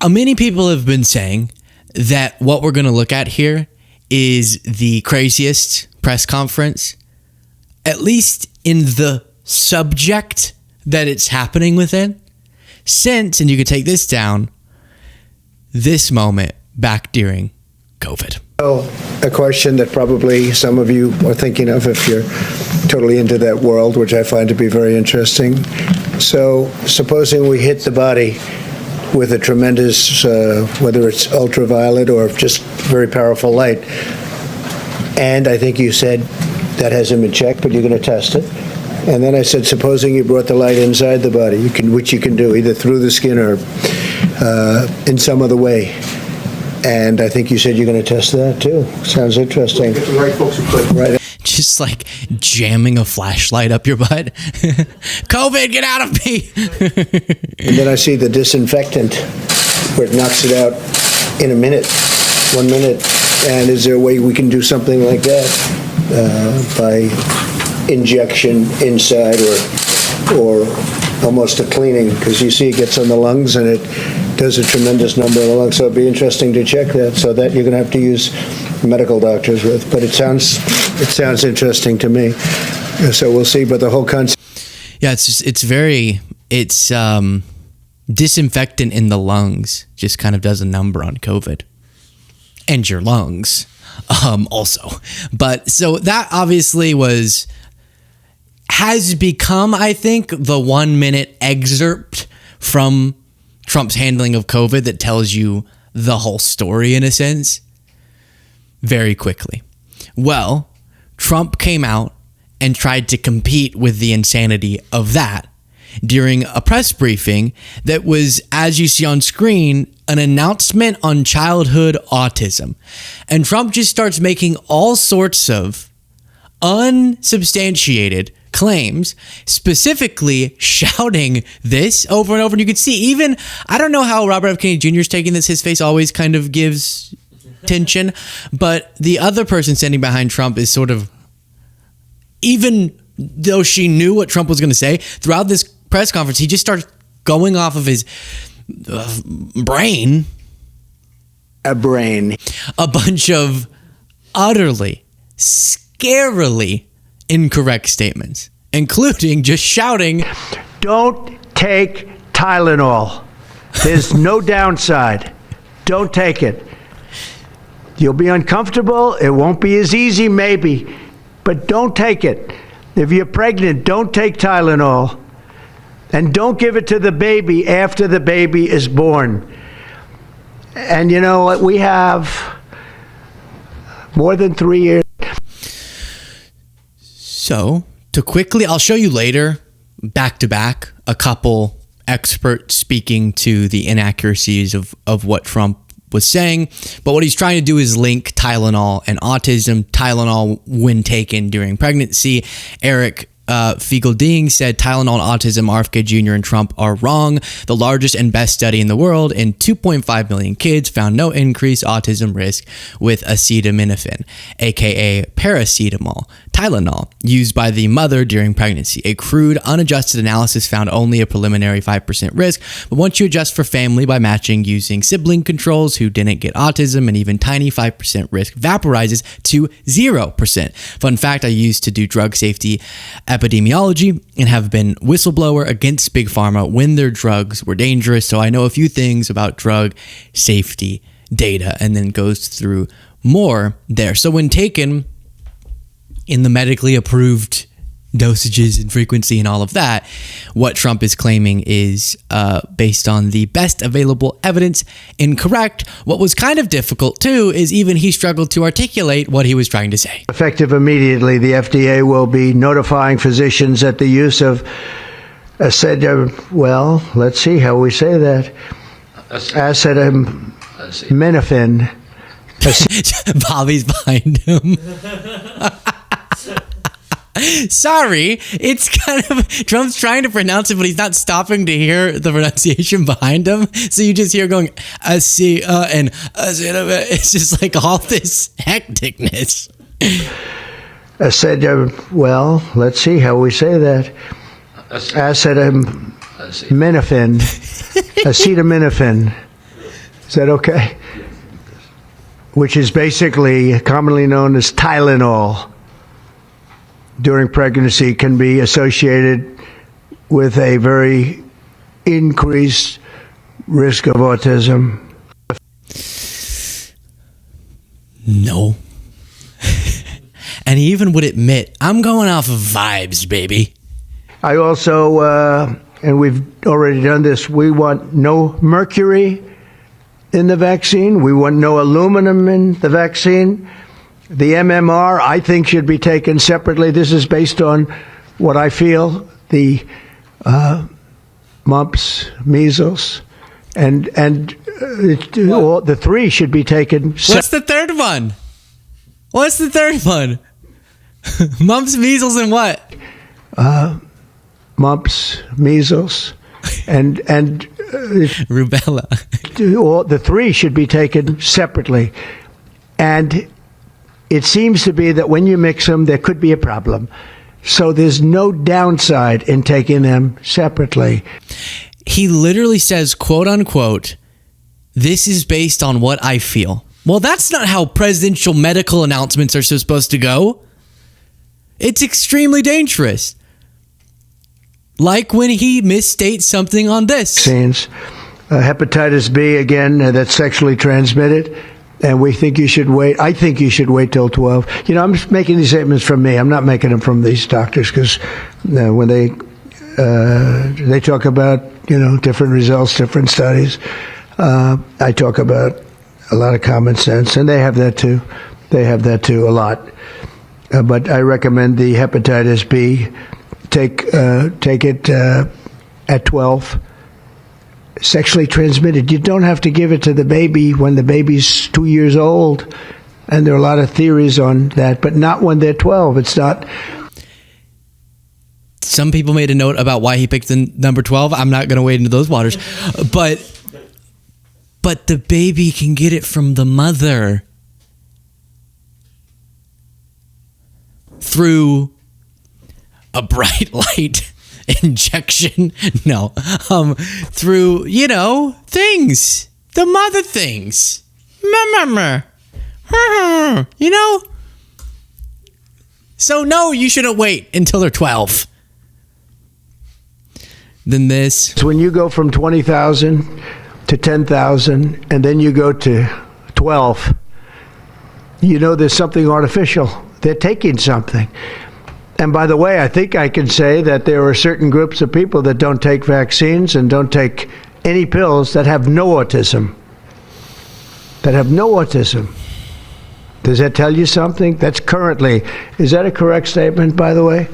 Many people have been saying that what we're going to look at here is the craziest press conference, at least in the subject that it's happening within, since, and you could take this down, this moment back during COVID. A question that probably some of you are thinking of if you're totally into that world, which I find to be very interesting. So supposing we hit the body with a tremendous, whether it's ultraviolet or just very powerful light, and I think you said that hasn't been checked, but you're going to test it. And then I said, supposing you brought the light inside the body, which you can do either through the skin or in some other way. And I think you said you're going to test that too. Sounds interesting. Get the right folks who put right. Just like jamming a flashlight up your butt. COVID, get out of me. And then I see the disinfectant where it knocks it out in a minute, 1 minute. And is there a way we can do something like that by injection inside or almost a cleaning? Because you see it gets on the lungs and it does a tremendous number of the lungs. So it'd be interesting to check that. So that you're going to have to use medical doctors with. But it sounds interesting to me. So we'll see. But the whole concept. Yeah, it's disinfectant in the lungs just kind of does a number on COVID. And your lungs also. But so that obviously has become, I think, the 1 minute excerpt from Trump's handling of COVID that tells you the whole story in a sense very quickly. Well, Trump came out and tried to compete with the insanity of that during a press briefing that was, as you see on screen, an announcement on childhood autism. And Trump just starts making all sorts of unsubstantiated claims, specifically shouting this over and over. And you can see even, I don't know how Robert F. Kennedy Jr. is taking this. His face always kind of gives tension. But the other person standing behind Trump is sort of, even though she knew what Trump was going to say, throughout this press conference, he just starts going off of his brain. A bunch of utterly, scarily incorrect statements, including just shouting, "Don't take Tylenol. There's no downside. Don't take it. You'll be uncomfortable. It won't be as easy, maybe, but don't take it. If you're pregnant, don't take Tylenol. And don't give it to the baby after the baby is born." And you know what? We have more than 3 years. So, to quickly, I'll show you later, back to back, a couple experts speaking to the inaccuracies of what Trump was saying. But what he's trying to do is link Tylenol and autism. Tylenol, when taken during pregnancy, Eric Fiegelding said Tylenol, autism, RFK Jr. and Trump are wrong. The largest and best study in the world in 2.5 million kids found no increased autism risk with acetaminophen, aka paracetamol, Tylenol, used by the mother during pregnancy. A crude, unadjusted analysis found only a preliminary 5% risk, but once you adjust for family by matching using sibling controls who didn't get autism, an even tiny 5% risk vaporizes to 0%. Fun fact, I used to do drug safety epidemiology and have been whistleblower against Big Pharma when their drugs were dangerous, so I know a few things about drug safety data, and then goes through more there. So when taken in the medically approved dosages and frequency and all of that, what Trump is claiming is based on the best available evidence incorrect. What was kind of difficult too is even he struggled to articulate what he was trying to say. Effective immediately, the FDA will be notifying physicians that the use of let's see how we say that. Acetaminophen. Bobby's behind him. Sorry, it's kind of, Trump's trying to pronounce it, but he's not stopping to hear the pronunciation behind him. So you just hear going, and it's just like all this hecticness. Let's see how we say that. Acetaminophen. Is that okay? Which is basically commonly known as Tylenol during pregnancy, can be associated with a very increased risk of autism. No. And he even would admit, I'm going off of vibes, baby. I also, and we've already done this, we want no mercury in the vaccine. We want no aluminum in the vaccine. The MMR, I think, should be taken separately. This is based on what I feel, the mumps, measles, and all, the three should be taken separately. What's the third one? What's the third one? Mumps, measles, and what? Mumps, measles, and rubella. All, the three should be taken separately. And it seems to be that when you mix them, there could be a problem. So there's no downside in taking them separately. He literally says, quote unquote, this is based on what I feel. Well, that's not how presidential medical announcements are supposed to go. It's extremely dangerous. Like when he misstates something on this. Vaccines. Hepatitis B, again, that's sexually transmitted. And we think you should wait. I think you should wait till 12. You know, I'm just making these statements from me. I'm not making them from these doctors, because when they talk about, different results, different studies, I talk about a lot of common sense, and they have that too. They have that too a lot. But I recommend the hepatitis B. Take it at 12. Sexually transmitted. You don't have to give it to the baby when the baby's 2 years old. And there are a lot of theories on that, but not when they're 12. It's not. Some people made a note about why he picked the number 12. I'm not going to wade into those waters. But the baby can get it from the mother through a bright light injection. No. Through, things. The mother things. So no, you shouldn't wait until they're 12. Then this. It's when you go from 20,000 to 10,000 and then you go to 12, there's something artificial. They're taking something. And by the way, I think I can say that there are certain groups of people that don't take vaccines and don't take any pills that have no autism. Does that tell you something? That's currently, is that a correct statement, by the way?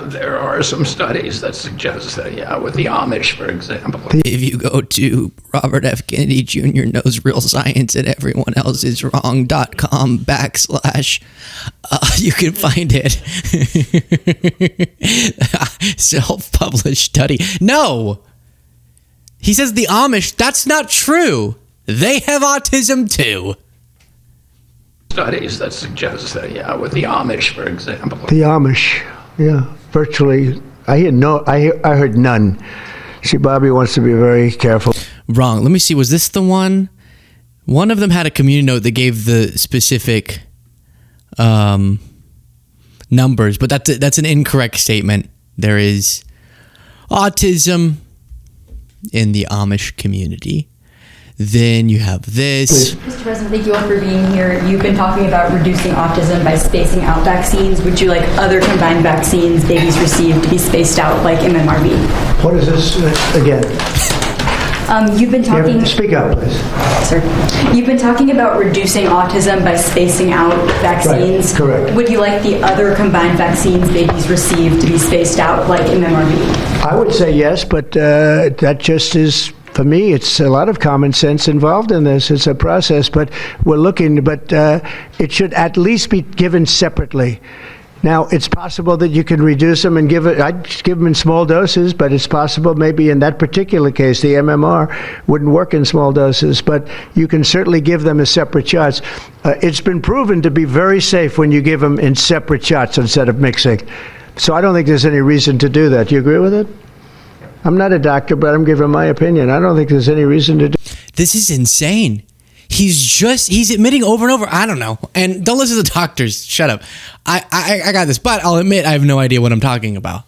There are some studies that suggest that, with the Amish, for example. If you go to Robert F. Kennedy Jr. knows real science and everyone else is wrong.com / you can find it. Self-published study. No. He says the Amish, that's not true. They have autism too. Studies that suggest that, with the Amish, for example. The Amish. Yeah, virtually. I heard none. See, Bobby wants to be very careful. Wrong. Let me see. Was this the one? One of them had a community note that gave the specific numbers, but that's an incorrect statement. There is autism in the Amish community. Then you have this. Mr. President, thank you all for being here. You've been talking about reducing autism by spacing out vaccines. Would you like other combined vaccines babies receive to be spaced out like MMRV? What is this again? You've been talking... Speak up, please. Sir. You've been talking about reducing autism by spacing out vaccines. Right, correct. Would you like the other combined vaccines babies receive to be spaced out like MMRV? I would say yes, but that just is... For me, it's a lot of common sense involved in this. It's a process, but we're looking, but it should at least be given separately. Now, it's possible that you can reduce them and give it, I'd give them in small doses, but it's possible maybe in that particular case, the MMR wouldn't work in small doses, but you can certainly give them as separate shots. It's been proven to be very safe when you give them in separate shots instead of mixing. So I don't think there's any reason to do that. Do you agree with it? I'm not a doctor, but I'm giving my opinion. I don't think there's any reason to do. This is insane. He's admitting over and over, I don't know. And don't listen to the doctors. Shut up. I got this, but I'll admit I have no idea what I'm talking about.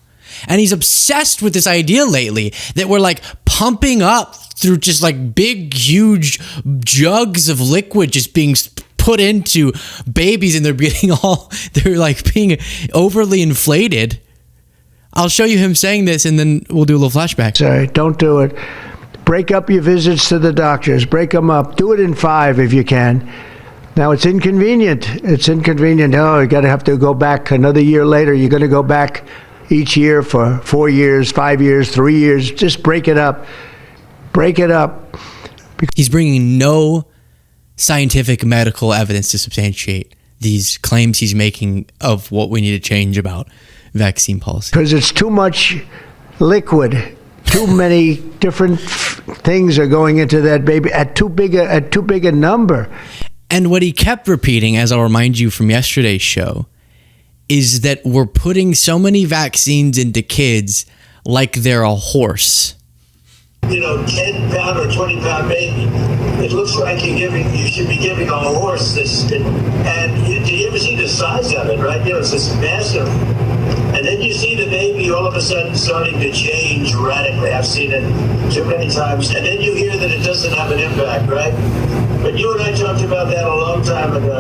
And he's obsessed with this idea lately that we're like pumping up through just like big, huge jugs of liquid just being put into babies, and they're like being overly inflated. I'll show you him saying this, and then we'll do a little flashback. Sorry, don't do it. Break up your visits to the doctors. Break them up. Do it in 5 if you can. Now, it's inconvenient. It's inconvenient. Oh, you have to go back another year later. You're going to go back each year for 4 years, 5 years, 3 years. Just break it up. Break it up. He's bringing no scientific medical evidence to substantiate these claims he's making of what we need to change about vaccine policy. Because it's too much liquid. Too many different things are going into that baby at too big a number. And what he kept repeating, as I'll remind you from yesterday's show, is that we're putting so many vaccines into kids like they're a horse. 10-pound or 20-pound baby. It looks like you should be giving a horse this. And do you ever see the size of it, right? It's this massive. And then you see the baby all of a sudden starting to change radically. I've seen it too many times. And then you hear that it doesn't have an impact, right? But you and I talked about that a long time ago.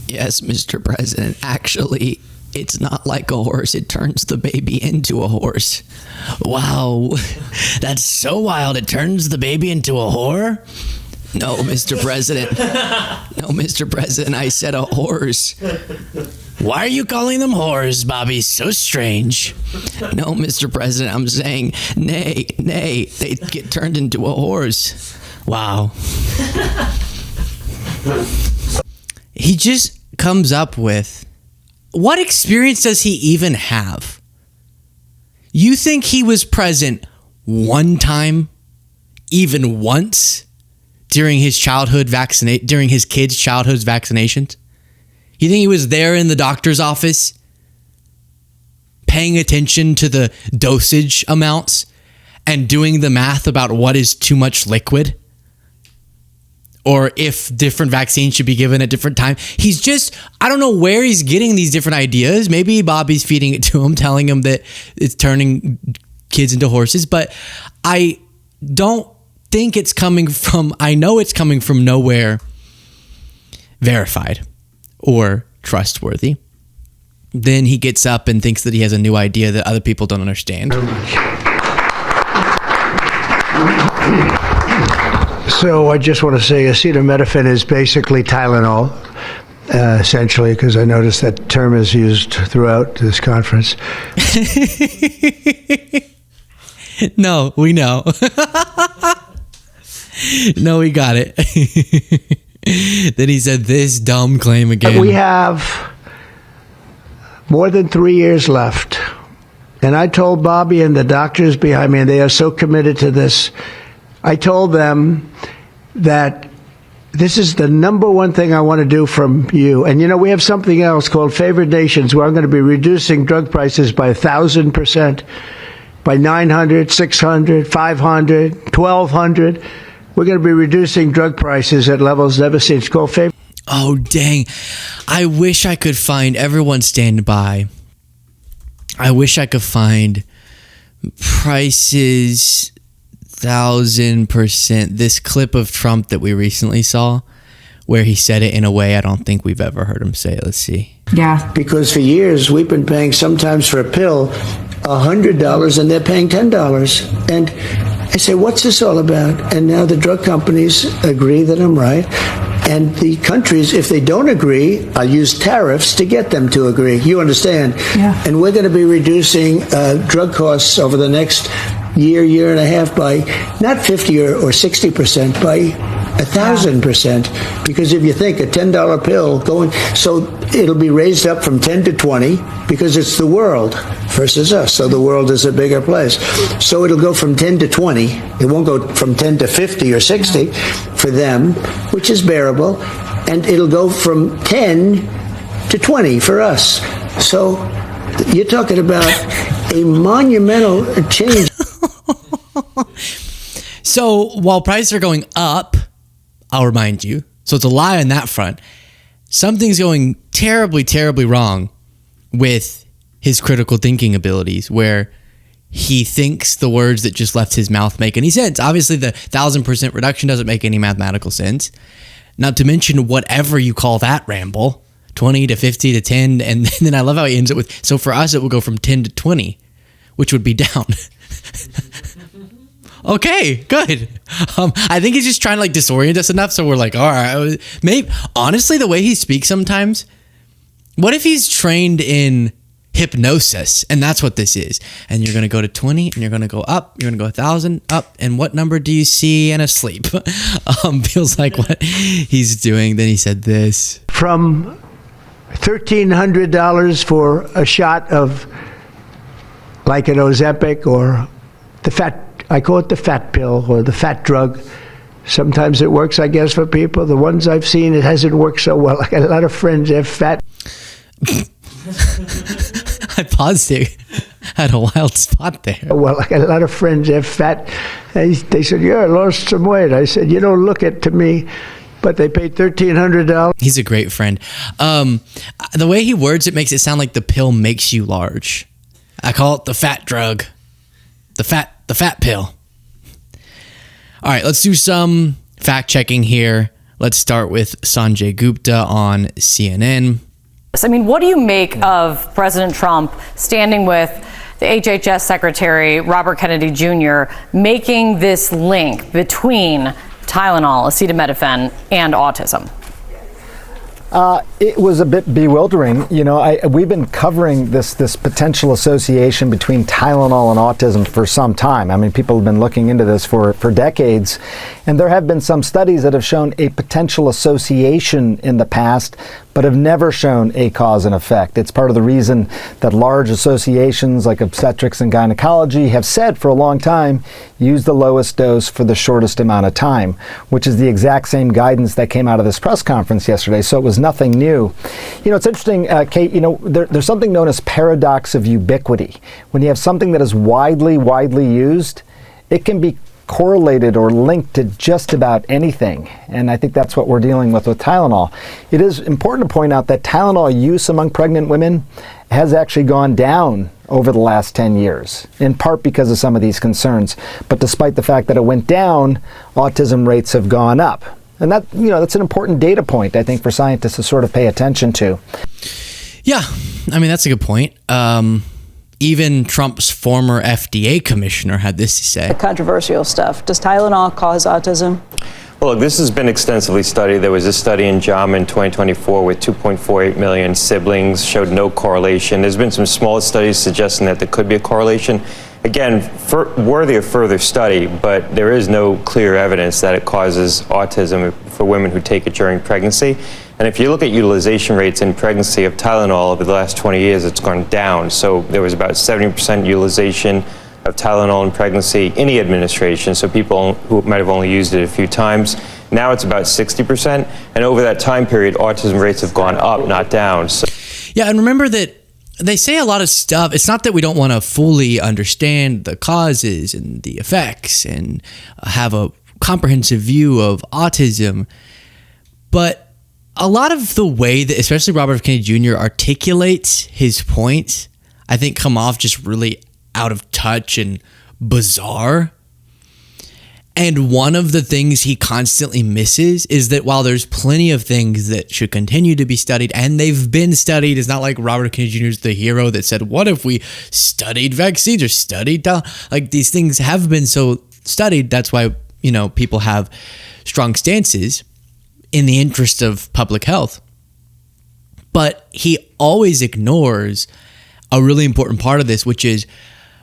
Yes, Mr. President. Actually, it's not like a horse. It turns the baby into a horse. Wow. That's so wild. It turns the baby into a whore? No, Mr. President. No, Mr. President. I said a horse. Why are you calling them whores, Bobby? So strange. No, Mr. President. I'm saying, nay, they get turned into a horse. Wow. He just comes up with, what experience does he even have? You think he was present one time, even once, during his kids' childhood vaccinations? You think he was there in the doctor's office, paying attention to the dosage amounts and doing the math about what is too much liquid? Or if different vaccines should be given at different times. I don't know where he's getting these different ideas. Maybe Bobby's feeding it to him, telling him that it's turning kids into horses. But I don't think it's coming from, I know it's coming from nowhere verified or trustworthy. Then he gets up and thinks that he has a new idea that other people don't understand. So I just want to say acetaminophen is basically Tylenol, essentially, because I noticed that term is used throughout this conference. No, we know. No, we got it. Then he said this dumb claim again. We have more than 3 years left. And I told Bobby and the doctors behind me, and they are so committed to this, I told them that this is the number one thing I want to do from you. And, we have something else called Favored Nations, where I'm going to be reducing drug prices by 1,000%, by 900, 600, 500, 1,200. We're going to be reducing drug prices at levels never seen. It's called Favored. Oh, dang. I wish I could find, everyone stand by. I wish I could find prices 1,000%. This clip of Trump that we recently saw, where he said it in a way I don't think we've ever heard him say it. Let's see. Yeah. Because for years we've been paying sometimes for a pill $100 and they're paying $10. And I say, what's this all about? And now the drug companies agree that I'm right. And the countries, if they don't agree, I'll use tariffs to get them to agree. You understand? Yeah. And we're going to be reducing drug costs over the next year and a half by not 50 or 60%, by 1,000%. Because if you think a $10 pill so it'll be raised up from 10 to 20 because it's the world versus us. So the world is a bigger place. So it'll go from 10 to 20. It won't go from 10 to 50 or 60 for them, which is bearable. And it'll go from 10 to 20 for us. So you're talking about a monumental change. So while prices are going up, I'll remind you, so it's a lie on that front. Something's going terribly, terribly wrong with his critical thinking abilities, where he thinks the words that just left his mouth make any sense. Obviously, the 1,000% reduction doesn't make any mathematical sense. Not to mention whatever you call that ramble, 20 to 50 to 10. And then I love how he ends it with, so for us, it will go from 10 to 20, which would be down. Okay, good. I think he's just trying to like disorient us enough. So we're like, all right, maybe honestly, the way he speaks sometimes, what if he's trained in hypnosis and that's what this is? And you're going to go to 20 and you're going to go up, you're going to go 1,000 up. And what number do you see and asleep? Feels like what he's doing. Then he said this. From $1,300 for a shot of like an Ozempic or the fat, I call it the fat pill or the fat drug. Sometimes it works, I guess, for people. The ones I've seen, it hasn't worked so well. I got a lot of friends that have fat. I paused it. Had a wild spot there. Well, I got a lot of friends that have fat. They said, yeah, I lost some weight. I said, you don't look it to me. But they paid $1,300. He's a great friend. The way he words it makes it sound like the pill makes you large. I call it the fat drug. The fat pill. All right, let's do some fact checking here. Let's start with Sanjay Gupta on CNN. I mean, what do you make of President Trump standing with the HHS Secretary, Robert Kennedy Jr., making this link between Tylenol, acetaminophen, and autism? It was a bit bewildering. You know, we've been covering this potential association between Tylenol and autism for some time. I mean, people have been looking into this for decades, and there have been some studies that have shown a potential association in the past, but have never shown a cause and effect. It's part of the reason that large associations like obstetrics and gynecology have said for a long time, use the lowest dose for the shortest amount of time, which is the exact same guidance that came out of this press conference yesterday. So it was nothing new. You know, it's interesting, Kate, you know, there's something known as paradox of ubiquity. When you have something that is widely used, it can be correlated or linked to just about anything. And I think that's what we're dealing with Tylenol. It is important to point out that Tylenol use among pregnant women has actually gone down over the last 10 years, in part because of some of these concerns. But despite the fact that it went down, autism rates have gone up. And that, you know, that's an important data point, I think, for scientists to sort of pay attention to. Yeah, I mean, that's a good point. Even Trump's former FDA commissioner had this to say. Controversial stuff. Does Tylenol cause autism? Well, look, this has been extensively studied. There was a study in JAMA in 2024 with 2.48 million siblings, showed no correlation. There's been some smaller studies suggesting that there could be a correlation. Again, worthy of further study, but there is no clear evidence that it causes autism for women who take it during pregnancy. And if you look at utilization rates in pregnancy of Tylenol over the last 20 years, it's gone down. So there was about 70% utilization of Tylenol in pregnancy, any administration, so people who might have only used it a few times. Now it's about 60%, and over that time period, autism rates have gone up, not down. So. Yeah, and remember that they say a lot of stuff. It's not that we don't want to fully understand the causes and the effects and have a comprehensive view of autism, but a lot of the way that especially Robert Kennedy Jr. articulates his points, I think come off just really out of touch and bizarre. And one of the things he constantly misses is that while there's plenty of things that should continue to be studied, and they've been studied, it's not like Robert Kennedy Jr. is the hero that said, what if we studied vaccines or studied, like these things have been so studied. That's why, you know, people have strong stances in the interest of public health. But he always ignores a really important part of this, which is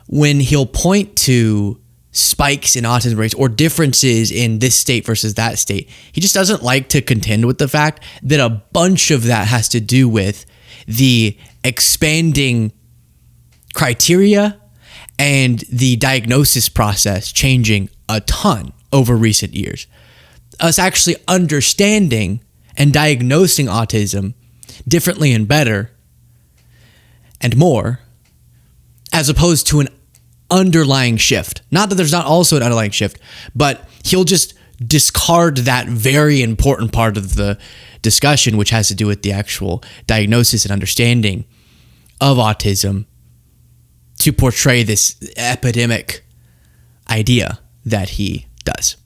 when he'll point to spikes in autism rates or differences in this state versus that state, he just doesn't like to contend with the fact that a bunch of that has to do with the expanding criteria and the diagnosis process changing a ton over recent years. Us actually understanding and diagnosing autism differently and better and more, as opposed to an underlying shift. Not that there's not also an underlying shift, but he'll just discard that very important part of the discussion, which has to do with the actual diagnosis and understanding of autism, to portray this epidemic idea that he does.